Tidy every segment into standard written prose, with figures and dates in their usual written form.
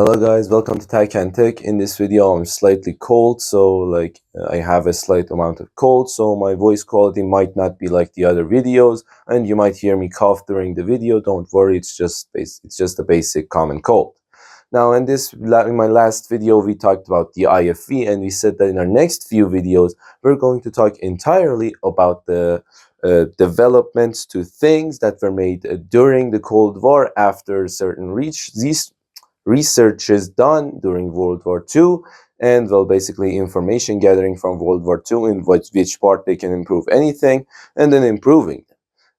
Hello guys, welcome to Tech and Tech. In this video I'm slightly cold, so I have a slight amount of cold, so my voice quality might not be like the other videos and you might hear me cough during the video. Don't worry, it's just a basic common cold. Now in my last video we talked about the IFV, and we said that in our next few videos we're going to talk entirely about the developments to things that were made during the Cold War after certain these research is done during World War II, and well, basically information gathering from World War II in which part they can improve anything, and then improving.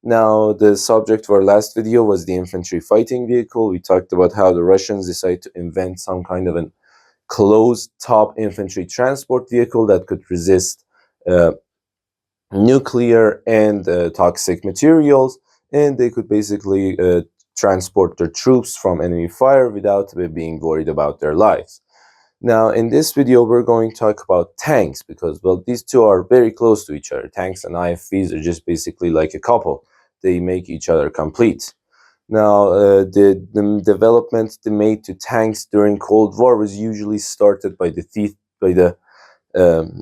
Now, the subject for our last video was the infantry fighting vehicle. We talked about how the Russians decided to invent some kind of an closed top infantry transport vehicle that could resist uh, nuclear and toxic materials, and they could basically transport their troops from enemy fire without being worried about their lives. Now, in this video, we're going to talk about tanks because, well, these two are very close to each other. Tanks and IFVs are just basically like a couple. They make each other complete. Now, the development made to tanks during Cold War was usually started by the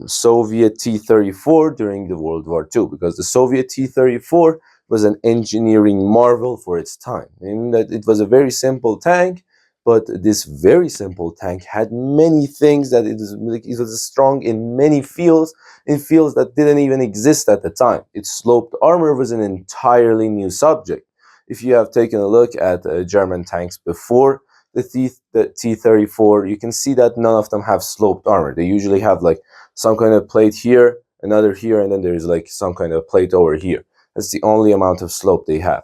Soviet T-34 during the World War II, because the Soviet T-34 was an engineering marvel for its time. In that it was a very simple tank, but this very simple tank had many things that it was strong in many fields, in fields that didn't even exist at the time. Its sloped armor was an entirely new subject. If you have taken a look at German tanks before the T-34, you can see that none of them have sloped armor. They usually have like some kind of plate here, another here, and then there's like some kind of plate over here. That's the only amount of slope they have.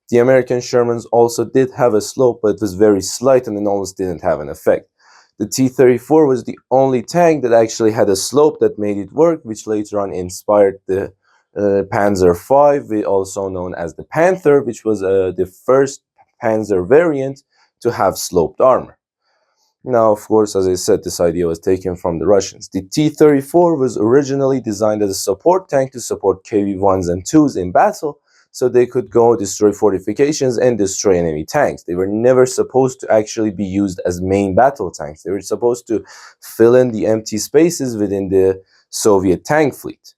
The American Shermans also did have a slope, but it was very slight and it almost didn't have an effect. The T-34 was the only tank that actually had a slope that made it work, which later on inspired the Panzer V, also known as the Panther, which was the first Panzer variant to have sloped armor. Now, of course, as I said, this idea was taken from the Russians. The T-34 was originally designed as a support tank to support KV-1s and 2s in battle, so they could go destroy fortifications and destroy enemy tanks. They were never supposed to actually be used as main battle tanks. They were supposed to fill in the empty spaces within the Soviet tank fleet.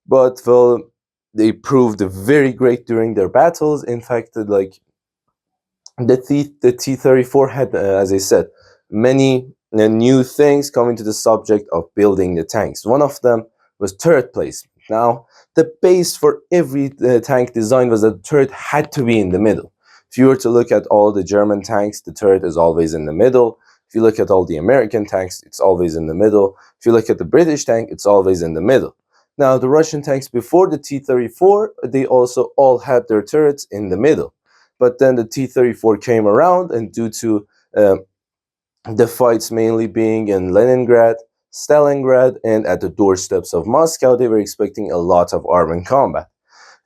But, well, they proved very great during their battles. In fact, the T-34 had, as I said, many new things coming to the subject of building the tanks. One of them was turret placement. Now, the base for every tank design was that the turret had to be in the middle. If you were to look at all the German tanks, the turret is always in the middle. If you look at all the American tanks, it's always in the middle. If you look at the British tank, it's always in the middle. Now, the Russian tanks before the T-34, they also all had their turrets in the middle. But then the T-34 came around, and due to the fights mainly being in Leningrad, Stalingrad, and at the doorsteps of Moscow, they were expecting a lot of armed combat.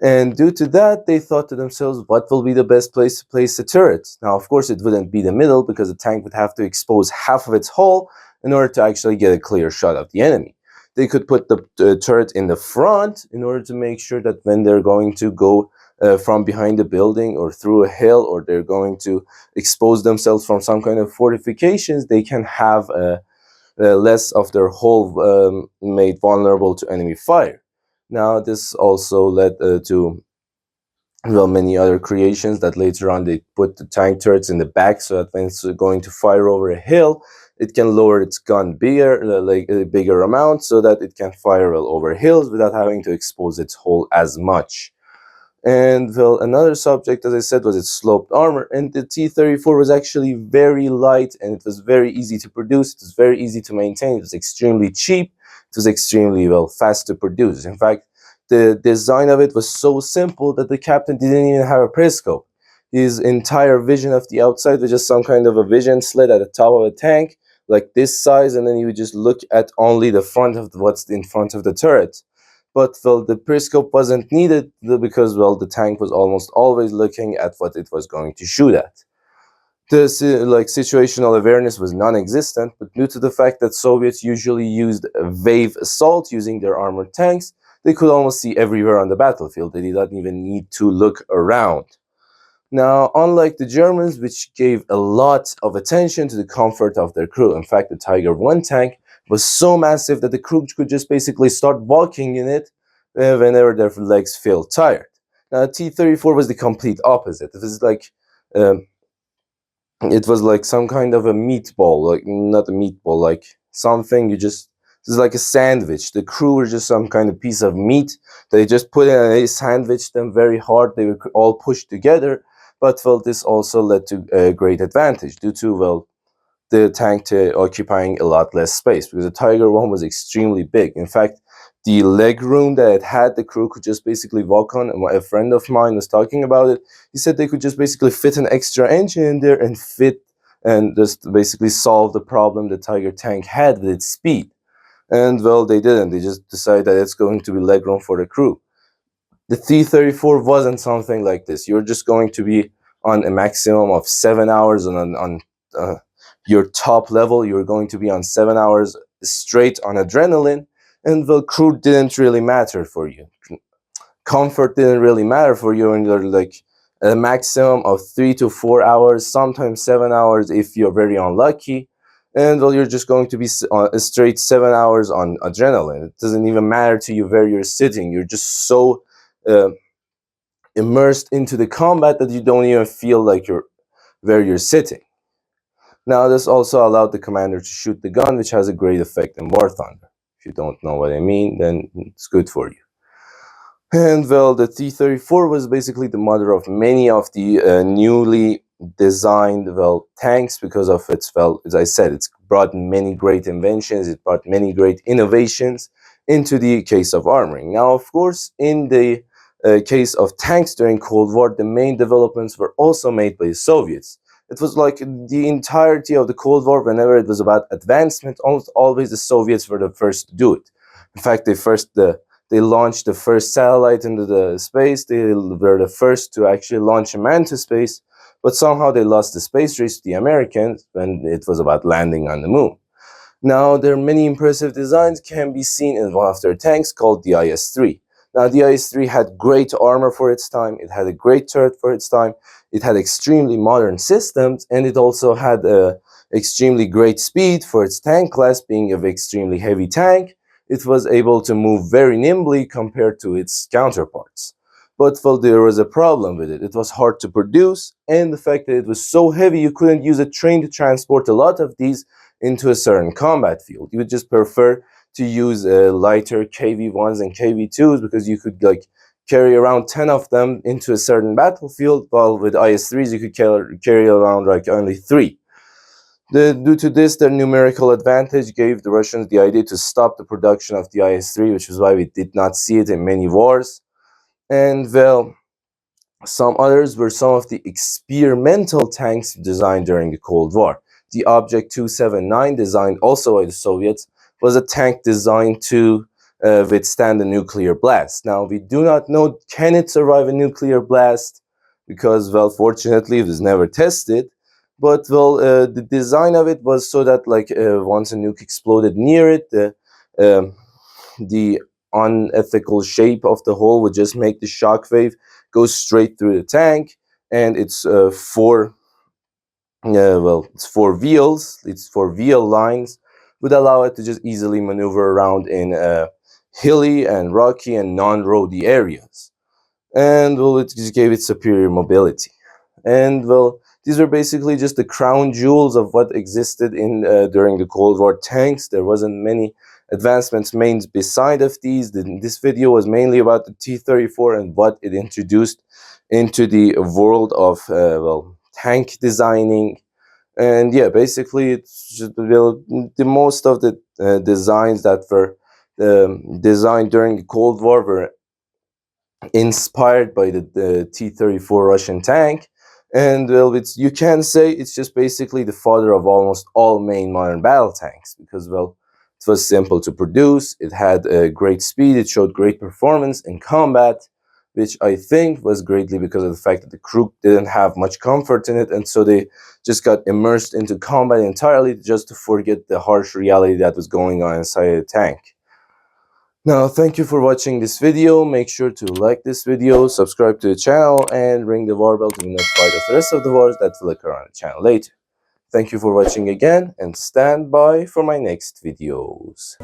And due to that, they thought to themselves, what will be the best place to place the turrets? Now, of course, it wouldn't be the middle, because the tank would have to expose half of its hull in order to actually get a clear shot of the enemy. They could put the turret in the front in order to make sure that when they're going to go from behind a building or through a hill, or they're going to expose themselves from some kind of fortifications, they can have less of their hull made vulnerable to enemy fire. Now, this also led to many other creations that later on they put the tank turrets in the back, so that when it's going to fire over a hill, it can lower its gun bigger, like a bigger amount, so that it can fire well over hills without having to expose its hull as much. And well, another subject, as I said, was its sloped armor. And the T-34 was actually very light, and it was very easy to produce. It was very easy to maintain. It was extremely cheap. It was extremely fast to produce. In fact, the design of it was so simple that the captain didn't even have a periscope. His entire vision of the outside was just some kind of a vision slit at the top of a tank, like this size, and then you would just look at only the front of what's in front of the turret. But well, the periscope wasn't needed because, well, the tank was almost always looking at what it was going to shoot at. The situational awareness was non-existent, but due to the fact that Soviets usually used wave assault using their armored tanks, they could almost see everywhere on the battlefield. They did not even need to look around. Now, unlike the Germans, which gave a lot of attention to the comfort of their crew, in fact, the Tiger 1 tank was so massive that the crew could just basically start walking in it whenever their legs feel tired. Now, T-34 was the complete opposite. Um, it was like some kind of a meatball, like not a meatball, like something you just, it's like a sandwich. The crew were just some kind of piece of meat. They just put in a sandwich them very hard. They were all pushed together. But well, this also led to a great advantage due to, well, the tank to occupying a lot less space, because the Tiger 1 was extremely big. In fact, the leg room that it had, the crew could just basically walk on. And a friend of mine was talking about it. He said they could just basically fit an extra engine in there and fit and just basically solve the problem the Tiger tank had with its speed. And well, they didn't. They just decided that it's going to be legroom for the crew. The T-34 wasn't something like this. You're just going to be on a maximum of 7 hours on your top level. You're going to be on 7 hours straight on adrenaline, and the crew didn't really matter for you. Comfort didn't really matter for you, and you're like a maximum of 3 to 4 hours, sometimes 7 hours if you're very unlucky. And well, you're just going to be on a straight 7 hours on adrenaline. It doesn't even matter to you where you're sitting. You're just so uh, immersed into the combat that you don't even feel like you're where you're sitting. Now, this also allowed the commander to shoot the gun, which has a great effect in War Thunder. If you don't know what I mean, then it's good for you. And well, the T-34 was basically the mother of many of the newly designed, well, tanks, because of its, well, as I said, it's brought many great inventions, it brought many great innovations into the case of armoring. Now, of course, in the case of tanks during Cold War, the main developments were also made by the Soviets. It was like the entirety of the Cold War, whenever it was about advancement, almost always the Soviets were the first to do it. In fact, they launched the first satellite into the space. They were the first to actually launch a man to space, but somehow they lost the space race to the Americans when it was about landing on the moon. Now, their many impressive designs can be seen in one of their tanks called the IS-3. Now, the IS-3 had great armor for its time, it had a great turret for its time, it had extremely modern systems, and it also had extremely great speed for its tank class, being an extremely heavy tank. It was able to move very nimbly compared to its counterparts. But well, there was a problem with it. It was hard to produce, and the fact that it was so heavy, you couldn't use a train to transport a lot of these into a certain combat field. You would just prefer to use lighter KV-1s and KV-2s, because you could like carry around 10 of them into a certain battlefield, while with IS-3s you could carry around like only 3. Due to this, their numerical advantage gave the Russians the idea to stop the production of the IS-3, which is why we did not see it in many wars. And well, some others were some of the experimental tanks designed during the Cold War. The Object 279, designed also by the Soviets, was a tank designed to withstand a nuclear blast. Now, we do not know, can it survive a nuclear blast? Because, well, fortunately, it was never tested. But, well, the design of it was so that, like, once a nuke exploded near it, the unethical shape of the hole would just make the shockwave go straight through the tank, and it's it's four wheels, it's four wheel lines, would allow it to just easily maneuver around in hilly and rocky and non-roady areas. And well, it just gave it superior mobility. And well, these were basically just the crown jewels of what existed in during the Cold War tanks. There wasn't many advancements made beside of these. This video was mainly about the T-34 and what it introduced into the world of tank designing. And yeah, basically it's just the most of the designs that were designed during the Cold War were inspired by the T-34 Russian tank. And well, you can say it's just basically the father of almost all main modern battle tanks, because well, it was simple to produce, it had great speed, it showed great performance in combat, which I think was greatly because of the fact that the crew didn't have much comfort in it, and so they just got immersed into combat entirely just to forget the harsh reality that was going on inside the tank. Now, thank you for watching this video. Make sure to like this video, subscribe to the channel, and ring the war bell to be notified of the rest of the wars that will occur on the channel later. Thank you for watching again, and stand by for my next videos.